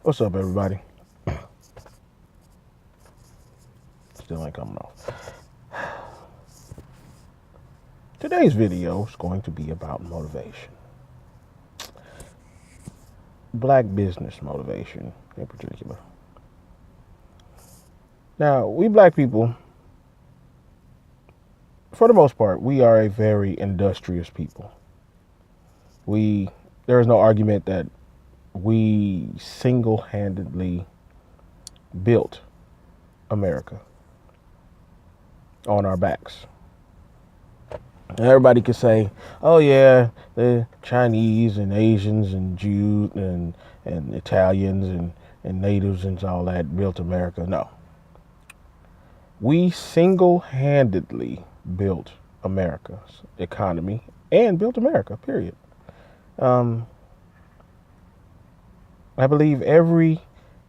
What's up, everybody? Still ain't coming off. Today's video is going to be about motivation. Black business motivation in particular. Now, we black people, for the most part, we are a very industrious people. There is no argument that we single-handedly built America on our backs. And everybody could say, "Oh yeah, the Chinese and Asians and Jews and Italians and natives and all that built America." No, we single-handedly built America's economy and built America. Period. I believe every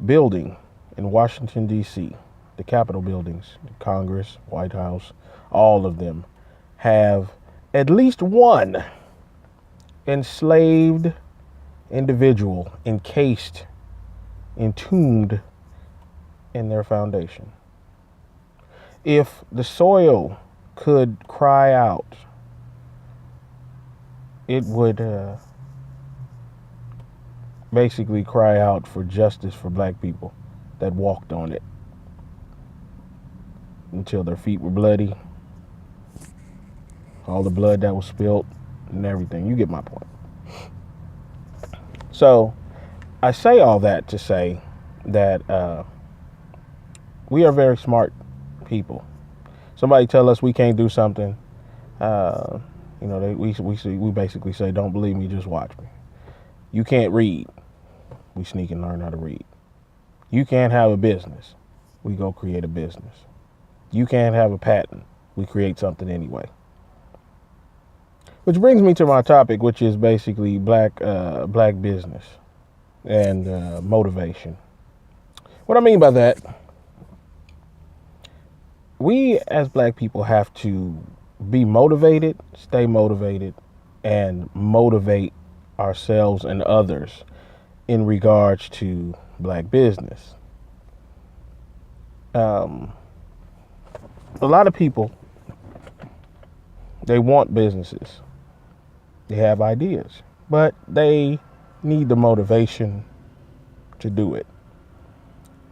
building in Washington D.C., the Capitol buildings, the Congress, White House, all of them have at least one enslaved individual encased, entombed in their foundation. If the soil could cry out, it would basically cry out for justice for black people that walked on it until their feet were bloody, all the blood that was spilled and everything. You get my point. So I say all that to say that we are very smart people. Somebody tell us we can't do something, we basically say, "Don't believe me, just watch me." You can't read, we sneak and learn how to read. You can't have a business, we go create a business. You can't have a patent, we create something anyway. Which brings me to my topic, which is basically black business and motivation. What I mean by that, we as black people have to be motivated, stay motivated, and motivate ourselves and others in regards to black business. A lot of people, they want businesses. They have ideas, but they need the motivation to do it.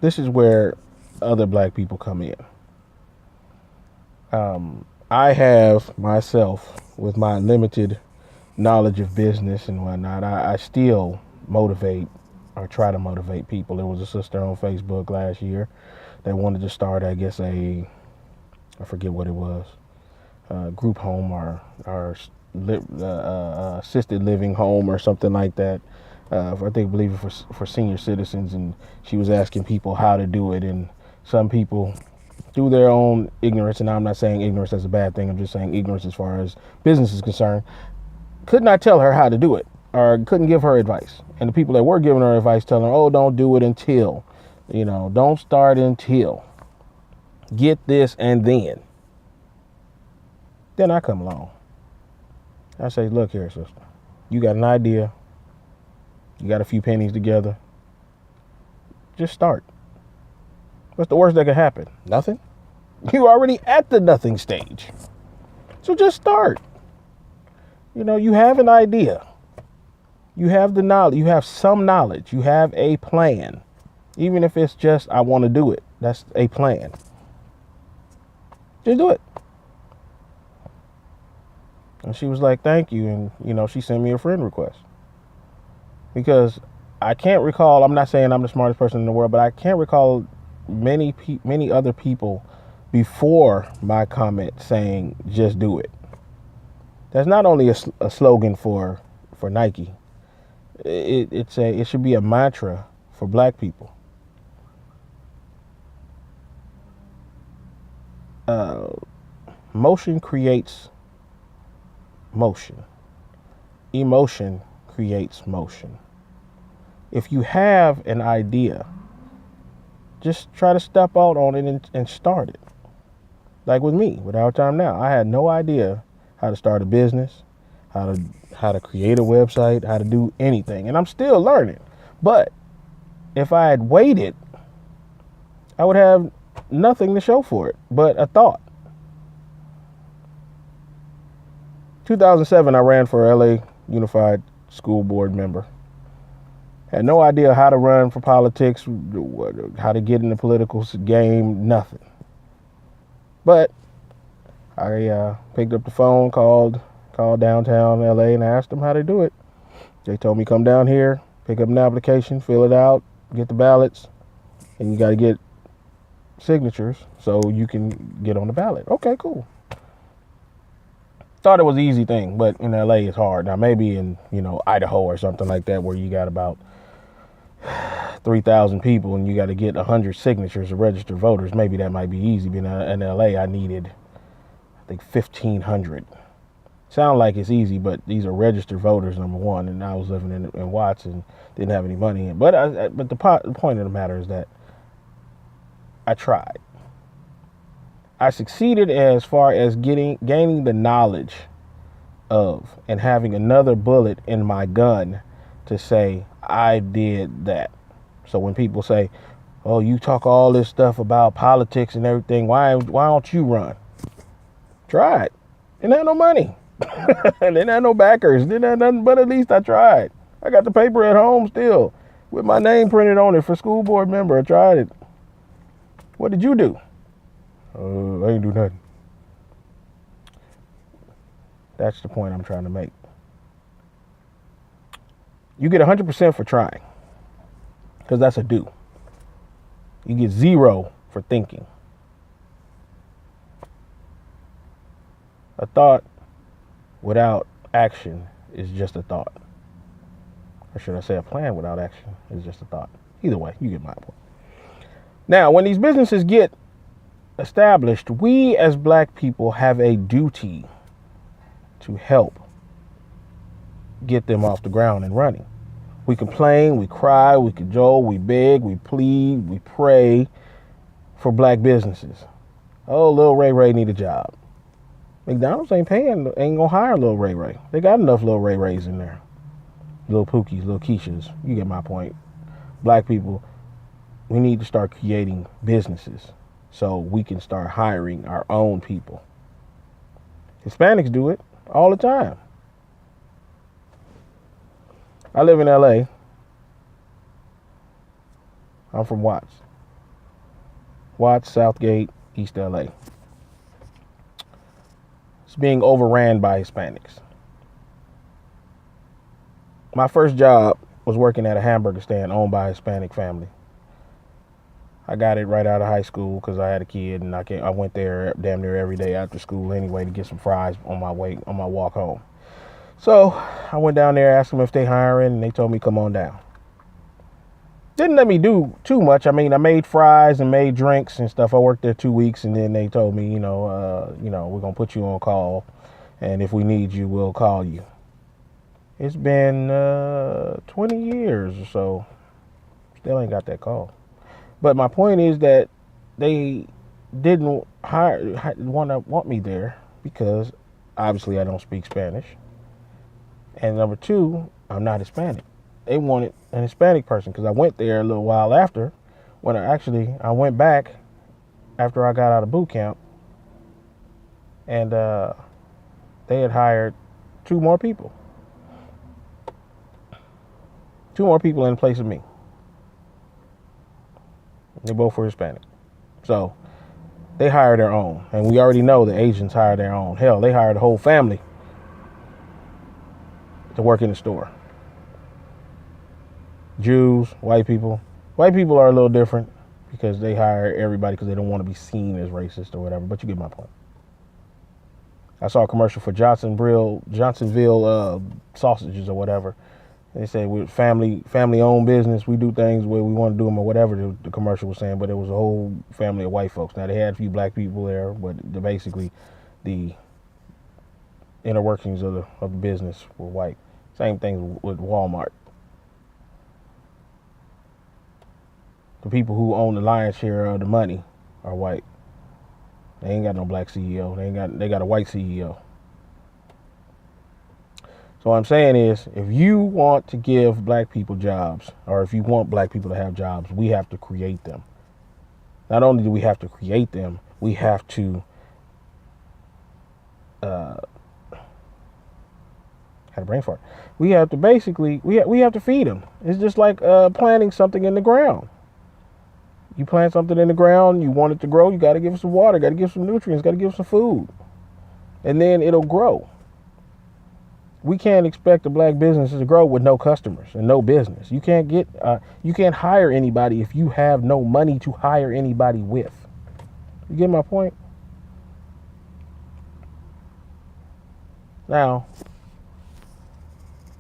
This is where other black people come in. I have myself, with my limited knowledge of business and whatnot, I still motivate or try to motivate people. There was a sister on Facebook last year that wanted to start, I guess, I forget what it was, group home or assisted living home or something like that. I believe for senior citizens, and she was asking people how to do it, and some people, through their own ignorance, and I'm not saying ignorance is a bad thing, I'm just saying ignorance as far as business is concerned, could not tell her how to do it or couldn't give her advice. And the people that were giving her advice telling her, "Oh, don't do it until, don't start until, get this and then." Then I come along. I say, "Look here, sister, you got an idea, you got a few pennies together, just start. What's the worst that could happen? Nothing. You already at the nothing stage. So just start. You have an idea. You have the knowledge. You have some knowledge. You have a plan. Even if it's just, I want to do it. That's a plan. Just do it." And she was like, "Thank you." And, she sent me a friend request. Because I can't recall, I'm not saying I'm the smartest person in the world, but I can't recall many other people before my comment saying, "Just do it." That's not only a slogan for Nike. It should be a mantra for black people. Motion creates motion. Emotion creates motion. If you have an idea, just try to step out on it and start it. Like with me, with Our Time Now, I had no idea how to start a business, how to create a website, how to do anything, and I'm still learning. But if I had waited, I would have nothing to show for it but a thought. 2007, I ran for LA Unified School Board member. Had no idea how to run for politics, how to get in the political game, nothing. But I picked up the phone, called downtown LA and asked them how to do it. They told me come down here, pick up an application, fill it out, get the ballots, and you got to get signatures so you can get on the ballot. Okay, cool. Thought it was an easy thing, but in LA it's hard. Now maybe in, Idaho or something like that where you got about 3,000 people and you got to get 100 signatures of registered voters, maybe that might be easy. But in LA I needed, I think, 1,500. Sound like it's easy, but these are registered voters, number one, and I was living in Watts and didn't have any money. But the point of the matter is that I tried. I succeeded as far as gaining the knowledge of and having another bullet in my gun to say I did that. So when people say, "Oh, you talk all this stuff about politics and everything, why don't you run?" Try it. Didn't have no money. Didn't have no backers. Didn't have nothing, but at least I tried. I got the paper at home still with my name printed on it for school board member. I tried it. What did you do? I ain't do nothing. That's the point I'm trying to make. You get 100% for trying, because that's a do. You get 0 for thinking. A thought without action is just a thought. Or should I say a plan without action is just a thought. Either way, you get my point. Now, when these businesses get established, we as black people have a duty to help get them off the ground and running. We complain, we cry, we cajole, we beg, we plead, we pray for black businesses. Oh, Lil Ray Ray need a job. McDonald's ain't gonna hire Lil Ray Ray. They got enough Lil Ray Rays in there. Lil Pookies, Lil Keishas. You get my point. Black people, we need to start creating businesses so we can start hiring our own people. Hispanics do it all the time. I live in LA. I'm from Watts. Watts, Southgate, East LA. It's being overran by Hispanics. My first job was working at a hamburger stand owned by a Hispanic family. I got it right out of high school because I had a kid, and I went there damn near every day after school anyway to get some fries on my walk home. So I went down there, asked them if they hiring, and they told me come on down. Didn't let me do too much. I mean, I made fries and made drinks and stuff. I worked there 2 weeks, and then they told me, we're gonna put you on call, and if we need you, we'll call you. It's been 20 years or so. Still ain't got that call. But my point is that they didn't want me there because obviously I don't speak Spanish, and number two, I'm not Hispanic. They wanted an Hispanic person because I went there a little while after, when I went back after I got out of boot camp, and they had hired 2 more people. 2 more people in place of me. They both were Hispanic. So they hire their own. And we already know the Asians hire their own. Hell, they hired the whole family to work in the store. Jews, white people. White people are a little different because they hire everybody because they don't want to be seen as racist or whatever. But you get my point. I saw a commercial for Johnsonville sausages or whatever. They said we're family-owned business. We do things where we want to do them or whatever the commercial was saying. But it was a whole family of white folks. Now, they had a few black people there, but basically the inner workings of the business were white. Same thing with Walmart. The people who own the lion's share of the money are white. They ain't got no black CEO. They got a white CEO. So what I'm saying is, if you want to give black people jobs, or if you want black people to have jobs, we have to create them. Not only do we have to create them, we have to had a brain fart. We have to basically we have to feed them. It's just like planting something in the ground. You plant something in the ground, you want it to grow, you got to give it some water, got to give some nutrients, got to give it some food, and then it'll grow. We can't expect a black business to grow with no customers and no business. You can't hire anybody if you have no money to hire anybody with. You get my point? Now,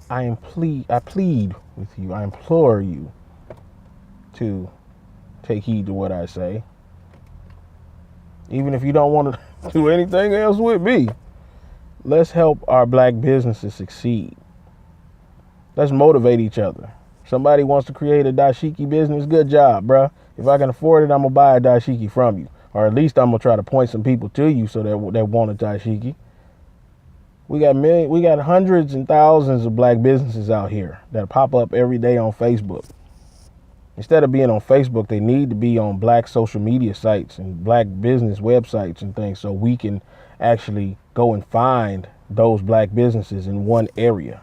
I plead with you, I implore you to take heed to what I say. Even if you don't want to do anything else with me, let's help our black businesses succeed. Let's motivate each other. Somebody wants to create a dashiki business, good job, bruh. If I can afford it, I'm going to buy a dashiki from you. Or at least I'm going to try to point some people to you so that want a dashiki. We got hundreds and thousands of black businesses out here that pop up every day on Facebook. Instead of being on Facebook, they need to be on black social media sites and black business websites and things, so we can actually go and find those black businesses in one area.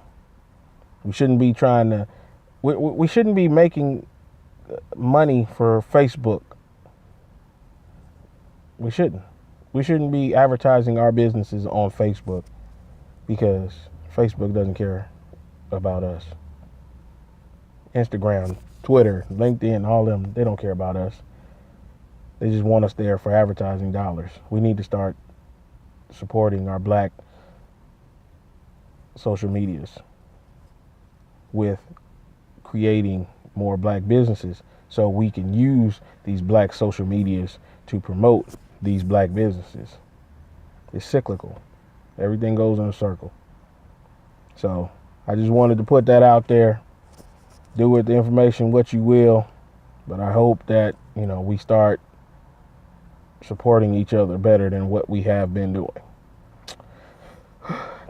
We shouldn't be we shouldn't be making money for Facebook. We shouldn't. We shouldn't be advertising our businesses on Facebook, because Facebook doesn't care about us. Instagram, Twitter, LinkedIn, all them, they don't care about us. They just want us there for advertising dollars. We need to start supporting our black social medias with creating more black businesses, so we can use these black social medias to promote these black businesses. It's cyclical. Everything goes in a circle. So I just wanted to put that out there. Do with the information what you will, but I hope that, we start supporting each other better than what we have been doing.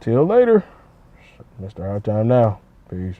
Till later. Mr. Hard Time Now. Peace.